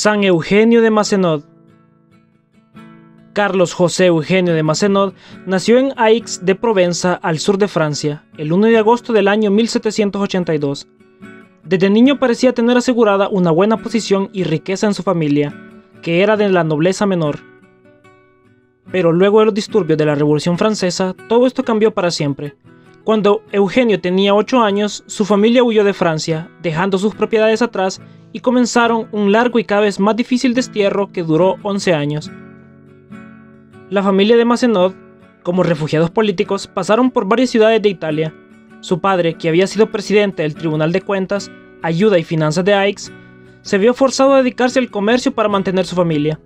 San Eugenio de Macenod. Carlos José Eugenio de Macenod nació en Aix de Provenza, al sur de Francia, el 1 de agosto del año 1782. Desde niño parecía tener asegurada una buena posición y riqueza en su familia, que era de la nobleza menor. Pero luego de los disturbios de la Revolución Francesa, todo esto cambió para siempre. Cuando Eugenio tenía 8 años, su familia huyó de Francia, dejando sus propiedades atrás, y comenzaron un largo y cada vez más difícil destierro que duró 11 años. La familia de Macenod, como refugiados políticos, pasaron por varias ciudades de Italia. Su padre, que había sido presidente del Tribunal de Cuentas, Ayuda y Finanzas de Aix, se vio forzado a dedicarse al comercio para mantener su familia.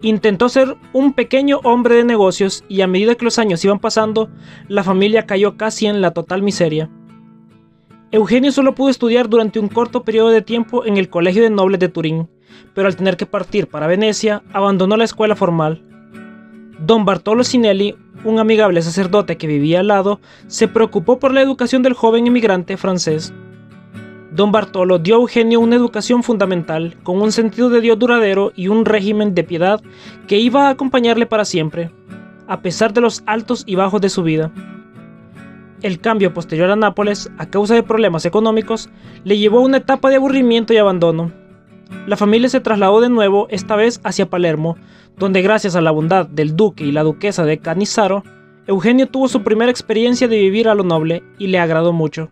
Intentó ser un pequeño hombre de negocios y a medida que los años iban pasando, la familia cayó casi en la total miseria. Eugenio solo pudo estudiar durante un corto periodo de tiempo en el Colegio de Nobles de Turín, pero al tener que partir para Venecia, abandonó la escuela formal. Don Bartolo Cinelli, un amigable sacerdote que vivía al lado, se preocupó por la educación del joven emigrante francés. Don Bartolo dio a Eugenio una educación fundamental, con un sentido de Dios duradero y un régimen de piedad que iba a acompañarle para siempre, a pesar de los altos y bajos de su vida. El cambio posterior a Nápoles, a causa de problemas económicos, le llevó a una etapa de aburrimiento y abandono. La familia se trasladó de nuevo, esta vez hacia Palermo, donde gracias a la bondad del duque y la duquesa de Canizzaro, Eugenio tuvo su primera experiencia de vivir a lo noble y le agradó mucho.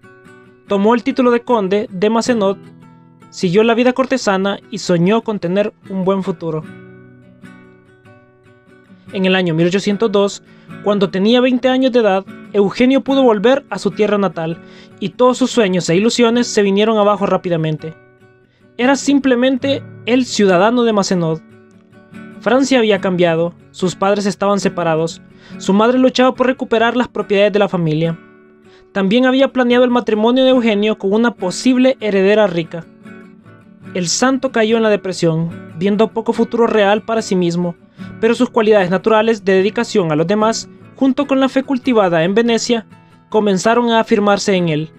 Tomó el título de conde de Macenod, siguió la vida cortesana y soñó con tener un buen futuro. En el año 1802, cuando tenía 20 años de edad, Eugenio pudo volver a su tierra natal y todos sus sueños e ilusiones se vinieron abajo rápidamente. Era simplemente el ciudadano de Macenod. Francia había cambiado, sus padres estaban separados, su madre luchaba por recuperar las propiedades de la familia. También había planeado el matrimonio de Eugenio con una posible heredera rica. El santo cayó en la depresión, viendo poco futuro real para sí mismo, pero sus cualidades naturales de dedicación a los demás, junto con la fe cultivada en Venecia, comenzaron a afirmarse en él.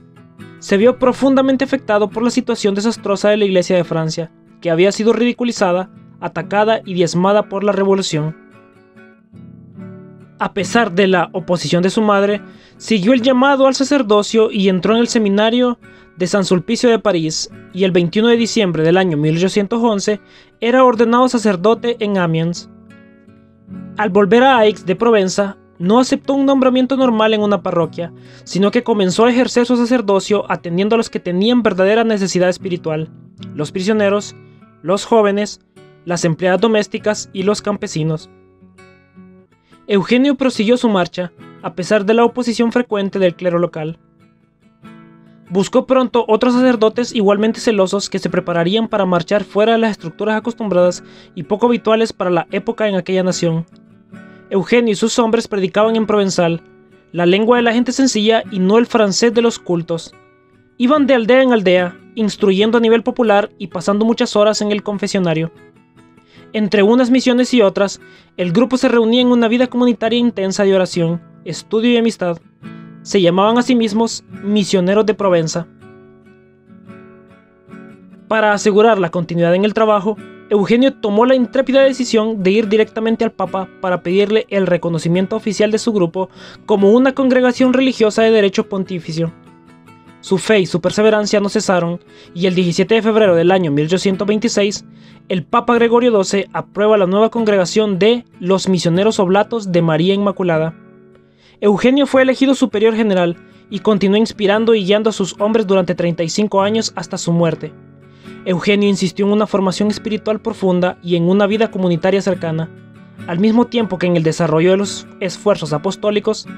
Se vio profundamente afectado por la situación desastrosa de la Iglesia de Francia, que había sido ridiculizada, atacada y diezmada por la Revolución. A pesar de la oposición de su madre, siguió el llamado al sacerdocio y entró en el seminario de San Sulpicio de París, y el 21 de diciembre del año 1811 era ordenado sacerdote en Amiens. Al volver a Aix de Provenza, no aceptó un nombramiento normal en una parroquia, sino que comenzó a ejercer su sacerdocio atendiendo a los que tenían verdadera necesidad espiritual: los prisioneros, los jóvenes, las empleadas domésticas y los campesinos. Eugenio prosiguió su marcha, a pesar de la oposición frecuente del clero local. Buscó pronto otros sacerdotes igualmente celosos que se prepararían para marchar fuera de las estructuras acostumbradas y poco habituales para la época en aquella nación. Eugenio y sus hombres predicaban en provenzal, la lengua de la gente sencilla y no el francés de los cultos. Iban de aldea en aldea, instruyendo a nivel popular y pasando muchas horas en el confesionario. Entre unas misiones y otras, el grupo se reunía en una vida comunitaria intensa de oración, estudio y amistad. Se llamaban a sí mismos misioneros de Provenza. Para asegurar la continuidad en el trabajo, Eugenio tomó la intrépida decisión de ir directamente al Papa para pedirle el reconocimiento oficial de su grupo como una congregación religiosa de derecho pontificio. Su fe y su perseverancia no cesaron, y el 17 de febrero del año 1826, el Papa Gregorio XII aprueba la nueva congregación de los Misioneros Oblatos de María Inmaculada. Eugenio fue elegido superior general y continuó inspirando y guiando a sus hombres durante 35 años hasta su muerte. Eugenio insistió en una formación espiritual profunda y en una vida comunitaria cercana, al mismo tiempo que en el desarrollo de los esfuerzos apostólicos: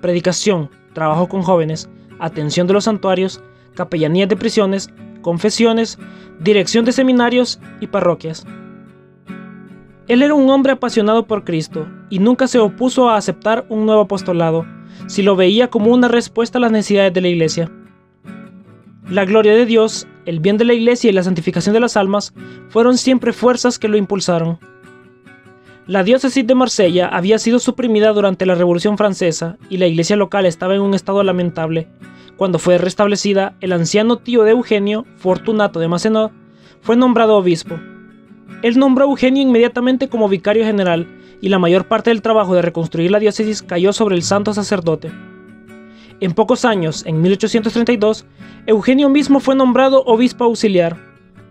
predicación, trabajo con jóvenes, atención de los santuarios, capellanías de prisiones, confesiones, dirección de seminarios y parroquias. Él era un hombre apasionado por Cristo y nunca se opuso a aceptar un nuevo apostolado, si lo veía como una respuesta a las necesidades de la Iglesia. La gloria de Dios, el bien de la Iglesia y la santificación de las almas fueron siempre fuerzas que lo impulsaron. La diócesis de Marsella había sido suprimida durante la Revolución Francesa y la iglesia local estaba en un estado lamentable. Cuando fue restablecida, el anciano tío de Eugenio, Fortunato de Macenod, fue nombrado obispo. Él nombró a Eugenio inmediatamente como vicario general, y la mayor parte del trabajo de reconstruir la diócesis cayó sobre el santo sacerdote. En pocos años, en 1832, Eugenio mismo fue nombrado obispo auxiliar.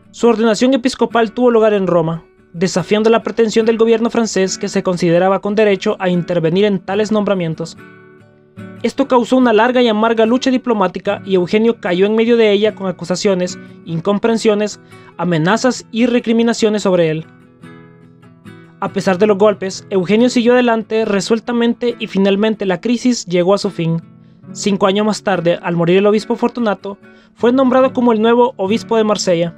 Su ordenación episcopal tuvo lugar en Roma, desafiando la pretensión del gobierno francés, que se consideraba con derecho a intervenir en tales nombramientos. Esto causó una larga y amarga lucha diplomática, y Eugenio cayó en medio de ella con acusaciones, incomprensiones, amenazas y recriminaciones sobre él. A pesar de los golpes, Eugenio siguió adelante resueltamente y finalmente la crisis llegó a su fin. 5 años más tarde, al morir el obispo Fortunato, fue nombrado como el nuevo obispo de Marsella.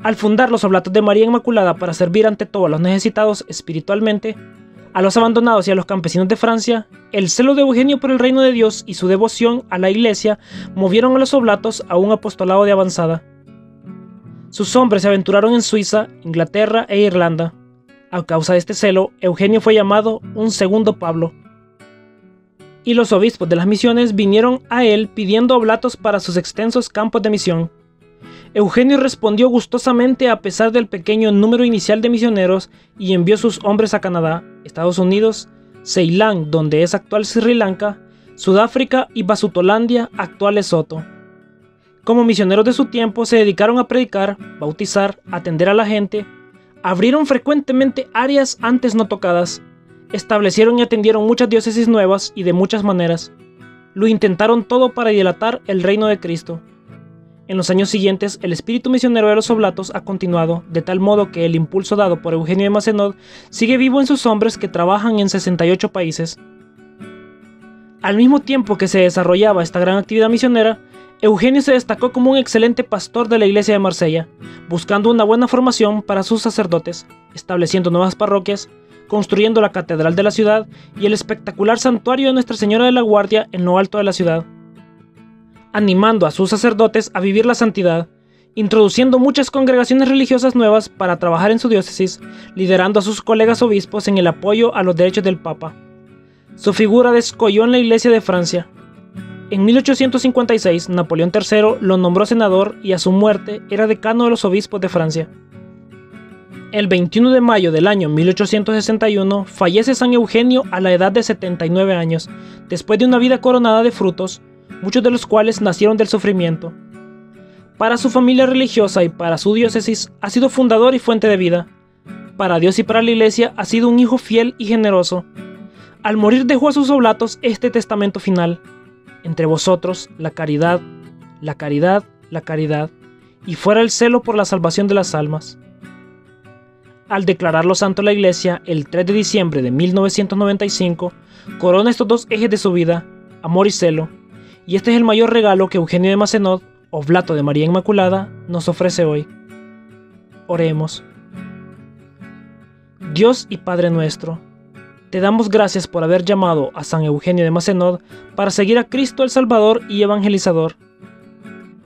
Al fundar los Oblatos de María Inmaculada para servir ante todo a los necesitados espiritualmente, a los abandonados y a los campesinos de Francia, el celo de Eugenio por el reino de Dios y su devoción a la Iglesia movieron a los oblatos a un apostolado de avanzada. Sus hombres se aventuraron en Suiza, Inglaterra e Irlanda. A causa de este celo, Eugenio fue llamado un segundo Pablo. Y los obispos de las misiones vinieron a él pidiendo oblatos para sus extensos campos de misión. Eugenio respondió gustosamente a pesar del pequeño número inicial de misioneros y envió sus hombres a Canadá, Estados Unidos, Ceilán, donde es actual Sri Lanka, Sudáfrica y Basutolandia, actual Lesoto. Como misioneros de su tiempo se dedicaron a predicar, bautizar, atender a la gente, abrieron frecuentemente áreas antes no tocadas, establecieron y atendieron muchas diócesis nuevas y de muchas maneras. Lo intentaron todo para dilatar el reino de Cristo. En los años siguientes, el espíritu misionero de los oblatos ha continuado, de tal modo que el impulso dado por Eugenio de Macenod sigue vivo en sus hombres que trabajan en 68 países. Al mismo tiempo que se desarrollaba esta gran actividad misionera, Eugenio se destacó como un excelente pastor de la iglesia de Marsella, buscando una buena formación para sus sacerdotes, estableciendo nuevas parroquias, construyendo la catedral de la ciudad y el espectacular santuario de Nuestra Señora de la Guardia en lo alto de la ciudad, animando a sus sacerdotes a vivir la santidad, introduciendo muchas congregaciones religiosas nuevas para trabajar en su diócesis, liderando a sus colegas obispos en el apoyo a los derechos del Papa. Su figura descolló en la Iglesia de Francia. En 1856, Napoleón III lo nombró senador y a su muerte era decano de los obispos de Francia. El 21 de mayo del año 1861 fallece San Eugenio a la edad de 79 años, después de una vida coronada de frutos, muchos de los cuales nacieron del sufrimiento. Para su familia religiosa y para su diócesis ha sido fundador y fuente de vida. Para Dios y para la Iglesia ha sido un hijo fiel y generoso. Al morir dejó a sus oblatos este testamento final: entre vosotros la caridad, la caridad, la caridad, y fuera el celo por la salvación de las almas. Al declararlo santo la Iglesia el 3 de diciembre de 1995, corona estos dos ejes de su vida, amor y celo, y este es el mayor regalo que Eugenio de Macenod, oblato de María Inmaculada, nos ofrece hoy. Oremos. Dios y Padre nuestro, te damos gracias por haber llamado a San Eugenio de Macenod para seguir a Cristo el Salvador y Evangelizador.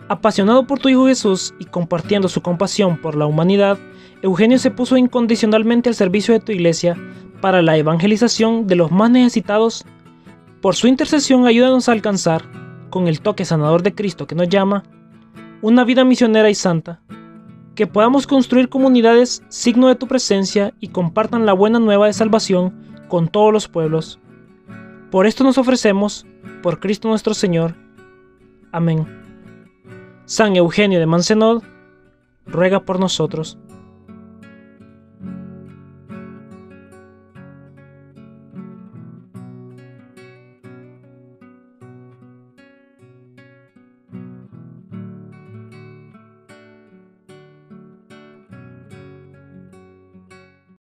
Apasionado por tu Hijo Jesús y compartiendo su compasión por la humanidad, Eugenio se puso incondicionalmente al servicio de tu Iglesia para la evangelización de los más necesitados. Por su intercesión ayúdanos a alcanzar, con el toque sanador de Cristo que nos llama, una vida misionera y santa, que podamos construir comunidades signo de tu presencia y compartan la buena nueva de salvación con todos los pueblos. Por esto nos ofrecemos, por Cristo nuestro Señor. Amén. San Eugenio de Macenod, ruega por nosotros.